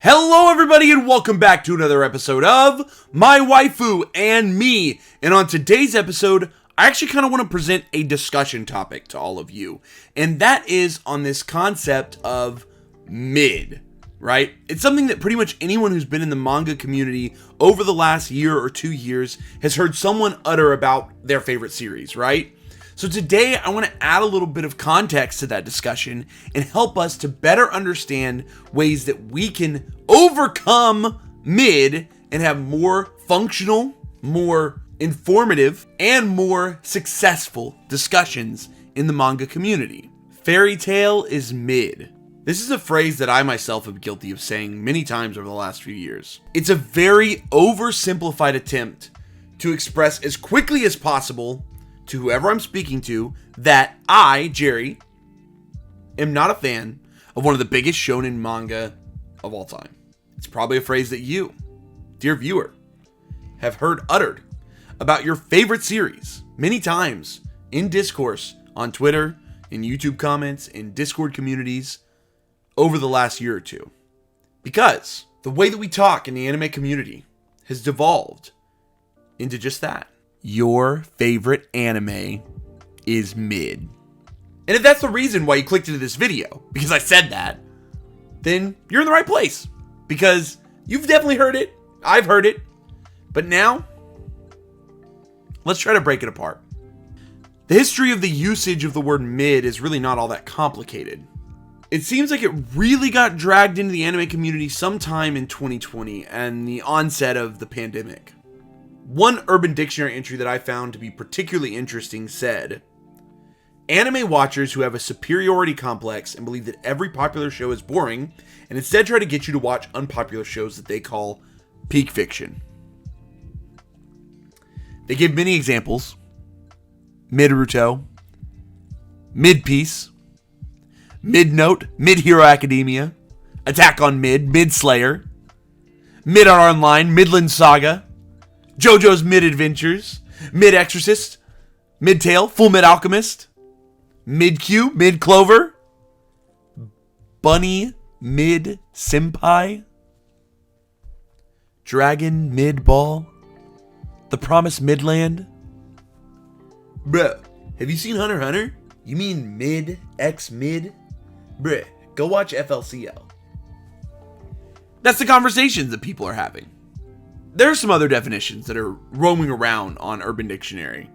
Hello everybody and welcome back to another episode of My Waifu and Me. And on today's episode, I actually kind of want to present a discussion topic to all of you. And that is on this concept of mid, right? It's something that pretty much anyone who's been in the manga community over the last year or 2 years has heard someone utter about their favorite series, right? So today, I want to add a little bit of context to that discussion and help us to better understand ways that we can overcome mid and have more functional, more informative, and more successful discussions in the manga community. Fairy tale is mid. This is a phrase that I myself am guilty of saying many times over the last few years. It's a very oversimplified attempt to express as quickly as possible to whoever I'm speaking to that I, Jerry, am not a fan of one of the biggest shonen manga of all time. It's probably a phrase that you, dear viewer, have heard uttered about your favorite series many times in discourse on Twitter, in YouTube comments, in Discord communities over the last year or two. Because the way that we talk in the anime community has devolved into just that. Your favorite anime is mid. And if that's the reason why you clicked into this video, because I said that, then you're in the right place. Because you've definitely heard it, I've heard it, but now, let's try to break it apart. The history of the usage of the word mid is really not all that complicated. It seems like it really got dragged into the anime community sometime in 2020 and the onset of the pandemic. One Urban Dictionary entry that I found to be particularly interesting said, anime watchers who have a superiority complex and believe that every popular show is boring and instead try to get you to watch unpopular shows that they call peak fiction. They give many examples. Mid-Ruto, Mid-Piece, Mid-Note, Mid-Hero Academia, Attack on Mid, Mid-Slayer, Mid-Art Online, Midland Saga, JoJo's Mid-Adventures, Mid-Exorcist, Mid-Tale, Full Mid Alchemist, Mid-Q, Mid-Clover, Bunny Mid-Senpai, Dragon Mid-Ball, The Promised Midland. Bruh, have you seen Hunter x Hunter? You mean Mid-X-Mid? Bruh, go watch FLCL. That's the conversations that people are having. There are some other definitions that are roaming around on Urban Dictionary.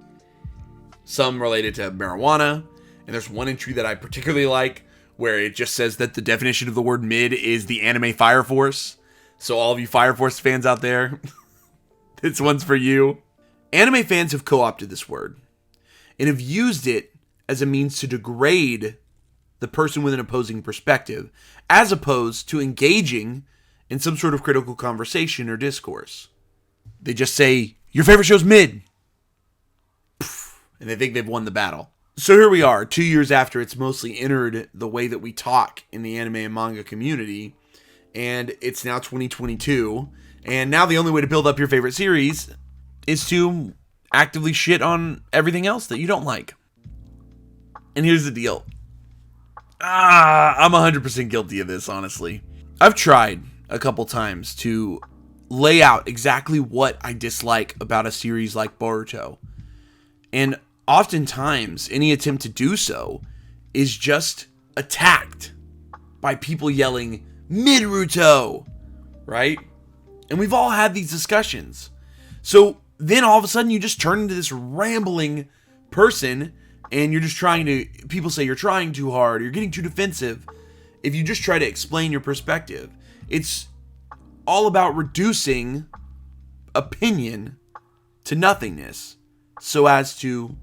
Some related to marijuana, and there's one entry that I particularly like where it just says that the definition of the word mid is the anime Fire Force. So all of you Fire Force fans out there, this one's for you. Anime fans have co-opted this word and have used it as a means to degrade the person with an opposing perspective, as opposed to engaging in some sort of critical conversation or discourse. They just say, your favorite show's mid. And they think they've won the battle. So here we are, 2 years after it's mostly entered the way that we talk in the anime and manga community. And it's now 2022. And now the only way to build up your favorite series is to actively shit on everything else that you don't like. And here's the deal. I'm 100% guilty of this, honestly. I've tried a couple times to lay out exactly what I dislike about a series like Boruto. And oftentimes, any attempt to do so is just attacked by people yelling, Mid-Ruto, right? And we've all had these discussions. So then all of a sudden you just turn into this rambling person and you're just people say you're trying too hard, you're getting too defensive. If you just try to explain your perspective, it's all about reducing opinion to nothingness so as to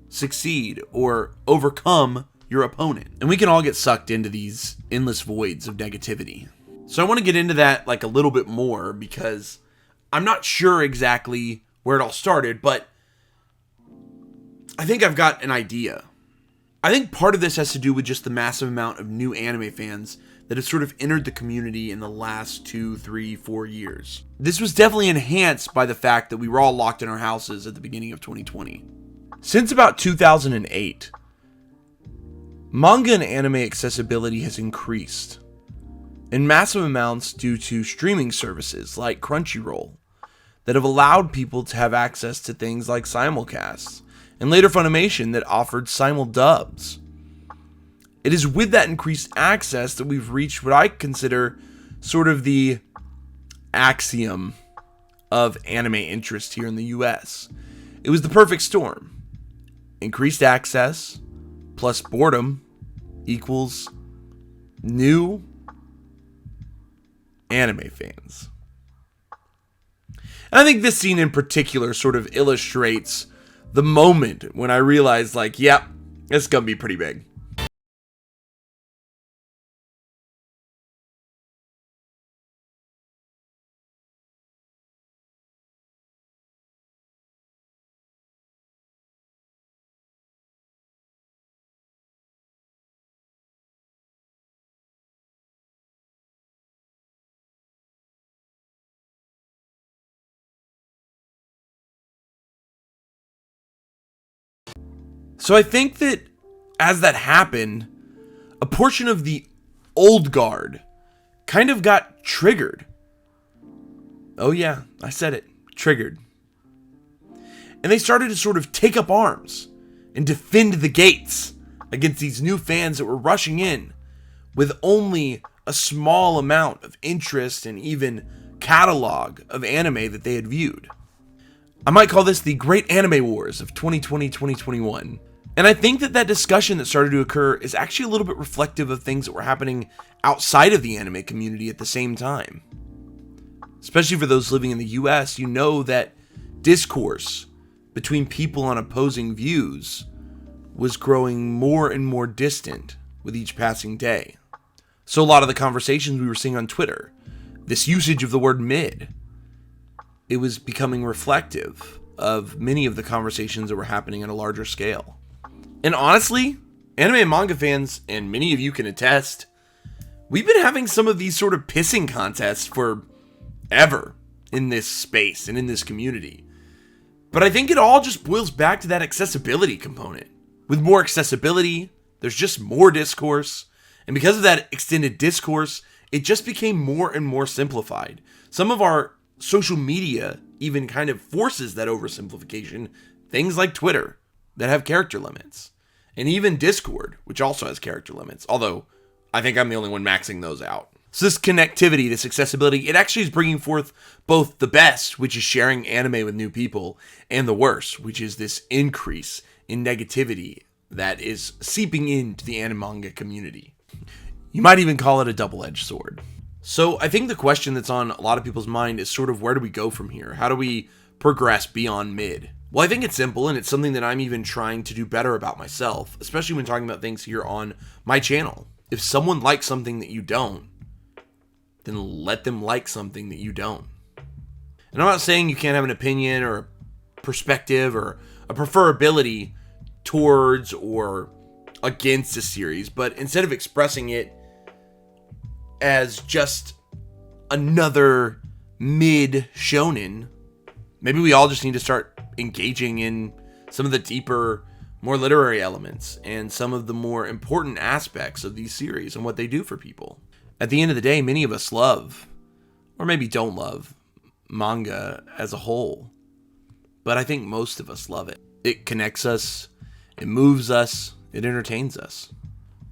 succeed or overcome your opponent. And we can all get sucked into these endless voids of negativity. So I want to get into that like a little bit more because I'm not sure exactly where it all started, but I think I've got an idea. I think part of this has to do with just the massive amount of new anime fans that have sort of entered the community in the last 2, 3, 4 years. This was definitely enhanced by the fact that we were all locked in our houses at the beginning of 2020. Since about 2008, manga and anime accessibility has increased. in massive amounts due to streaming services like Crunchyroll that have allowed people to have access to things like simulcasts, and later Funimation that offered simuldubs. It is with that increased access that we've reached what I consider sort of the axiom of anime interest here in the US. It was the perfect storm. Increased access plus boredom equals new anime fans. And I think this scene in particular sort of illustrates the moment when I realized, like, yep, it's gonna be pretty big. So I think that as that happened, a portion of the old guard kind of got triggered. Oh yeah, I said it, triggered. And they started to sort of take up arms and defend the gates against these new fans that were rushing in with only a small amount of interest and even catalog of anime that they had viewed. I might call this the Great Anime Wars of 2020-2021. And I think that discussion that started to occur is actually a little bit reflective of things that were happening outside of the anime community at the same time. Especially for those living in the US, you know that discourse between people on opposing views was growing more and more distant with each passing day. So a lot of the conversations we were seeing on Twitter, this usage of the word mid, it was becoming reflective of many of the conversations that were happening at a larger scale. And honestly, anime and manga fans, and many of you can attest, we've been having some of these sort of pissing contests for ever in this space and in this community. But I think it all just boils back to that accessibility component. With more accessibility, there's just more discourse. And because of that extended discourse, it just became more and more simplified. Some of our social media even kind of forces that oversimplification. Things like Twitter that have character limits. And even Discord, which also has character limits. Although, I think I'm the only one maxing those out. So this connectivity, this accessibility, it actually is bringing forth both the best, which is sharing anime with new people, and the worst, which is this increase in negativity that is seeping into the anime manga community. You might even call it a double-edged sword. So I think the question that's on a lot of people's mind is sort of, where do we go from here? How do we progress beyond mid? Well, I think it's simple, and it's something that I'm even trying to do better about myself, especially when talking about things here on my channel. If someone likes something that you don't, then let them like something that you don't. And I'm not saying you can't have an opinion or a perspective or a preferability towards or against a series, but instead of expressing it as just another mid shonen, maybe we all just need to start engaging in some of the deeper, more literary elements and some of the more important aspects of these series and what they do for people. At the end of the day, many of us love, or maybe don't love, manga as a whole. But I think most of us love it. It connects us, it moves us, it entertains us.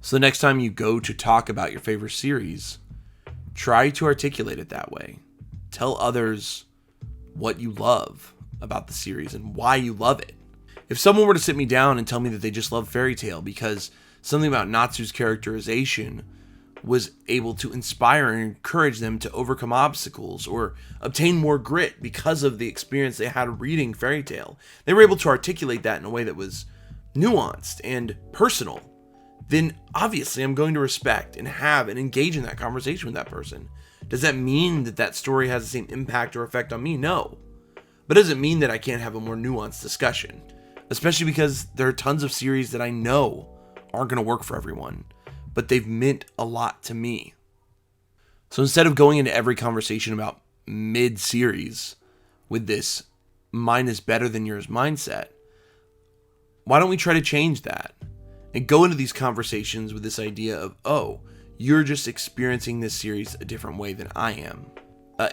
So the next time you go to talk about your favorite series, try to articulate it that way. Tell others what you love about the series and why you love it. If someone were to sit me down and tell me that they just love Fairy Tail because something about Natsu's characterization was able to inspire and encourage them to overcome obstacles or obtain more grit because of the experience they had reading Fairy Tail, they were able to articulate that in a way that was nuanced and personal, then obviously I'm going to respect and have and engage in that conversation with that person. Does that mean that that story has the same impact or effect on me? No. But does it mean that I can't have a more nuanced discussion? Especially because there are tons of series that I know aren't going to work for everyone, but they've meant a lot to me. So instead of going into every conversation about mid-series with this mine is better than yours mindset, why don't we try to change that and go into these conversations with this idea of, oh, you're just experiencing this series a different way than I am.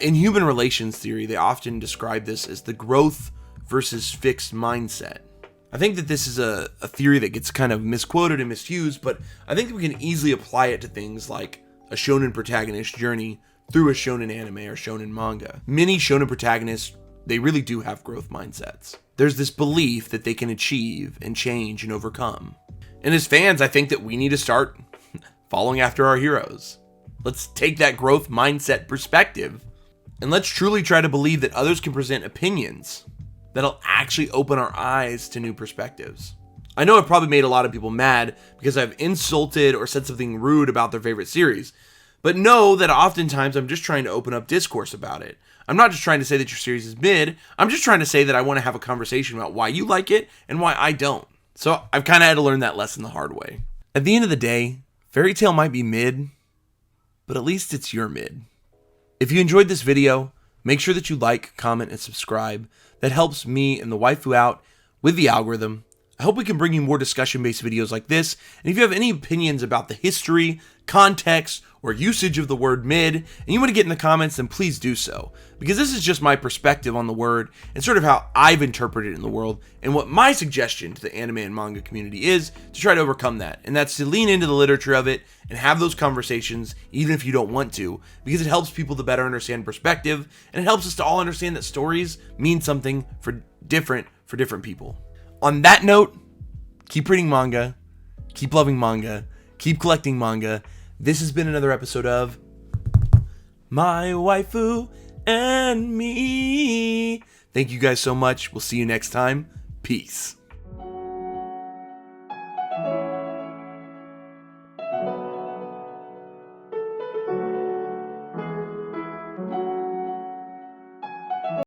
In human relations theory, they often describe this as the growth versus fixed mindset. I think that this is a theory that gets kind of misquoted and misused, but I think that we can easily apply it to things like a shonen protagonist's journey through a shonen anime or shonen manga. Many shonen protagonists, they really do have growth mindsets. There's this belief that they can achieve and change and overcome. And as fans, I think that we need to start following after our heroes. Let's take that growth mindset perspective and let's truly try to believe that others can present opinions that'll actually open our eyes to new perspectives. I know I've probably made a lot of people mad because I've insulted or said something rude about their favorite series, but know that oftentimes I'm just trying to open up discourse about it. I'm not just trying to say that your series is mid, I'm just trying to say that I want to have a conversation about why you like it and why I don't. So I've kind of had to learn that lesson the hard way. At the end of the day, Fairy Tail might be mid, but at least it's your mid. If you enjoyed this video, make sure that you like, comment, and subscribe. That helps me and the waifu out with the algorithm. I hope we can bring you more discussion-based videos like this. And if you have any opinions about the history, context, or usage of the word mid, and you want to get in the comments, then please do so. Because this is just my perspective on the word and sort of how I've interpreted it in the world and what my suggestion to the anime and manga community is to try to overcome that. And that's to lean into the literature of it and have those conversations even if you don't want to, because it helps people to better understand perspective and it helps us to all understand that stories mean something for different people. On that note, keep reading manga, keep loving manga, keep collecting manga. This has been another episode of My Waifu and Me. Thank you guys so much. We'll see you next time. Peace.